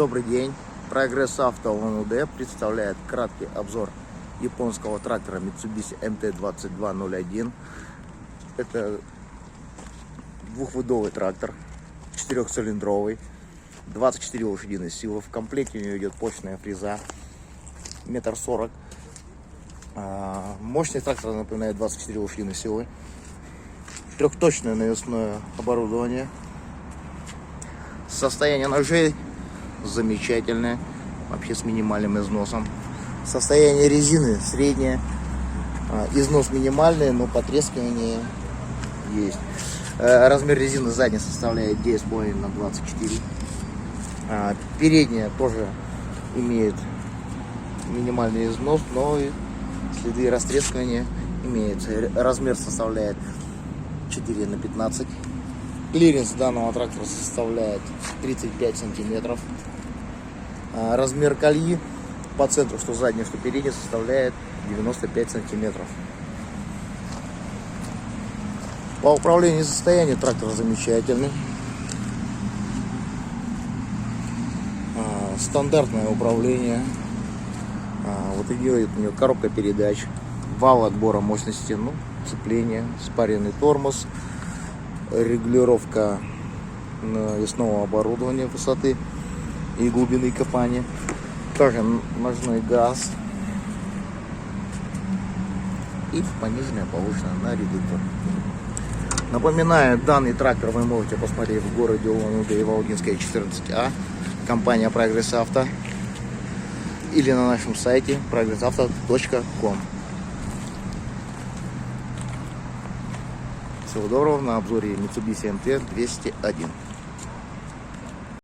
Добрый день. Прогресс Авто ОНУД представляет краткий обзор японского трактора Mitsubishi MT-2201. Это двухвидовый трактор, 4-цилиндровый, 24 лошадиные силы. В комплекте у него идет почная фреза, 1,40 м. Мощность трактора напоминает 24 лошадиные силы. Трехточное навесное оборудование. Состояние ножей замечательное, вообще с минимальным износом. Состояние резины среднее, износ минимальный, но потрескивание есть. Размер резины задней составляет 9,5 на 24. Передняя тоже имеет минимальный износ, но и следы растрескивания имеются. Размер составляет 4 на 15. Клиренс данного трактора составляет 35 сантиметров. Размер кольи по центру, что задний, что передний, составляет 95 сантиметров. По управлению состоянием трактора замечательный. Стандартное управление. Вот идет у него коробка передач, вал отбора мощности, сцепление, спаренный тормоз, регулировка навесного оборудования высоты и глубины копания, также ножной газ и пониженная повышенная на редуктор. Напоминаю, данный трактор вы можете посмотреть в городе ОНУД и Волгинская 14А, компания Прогресс Авто, или на нашем сайте progressauto.com. Всего доброго на обзоре Mitsubishi MT-201.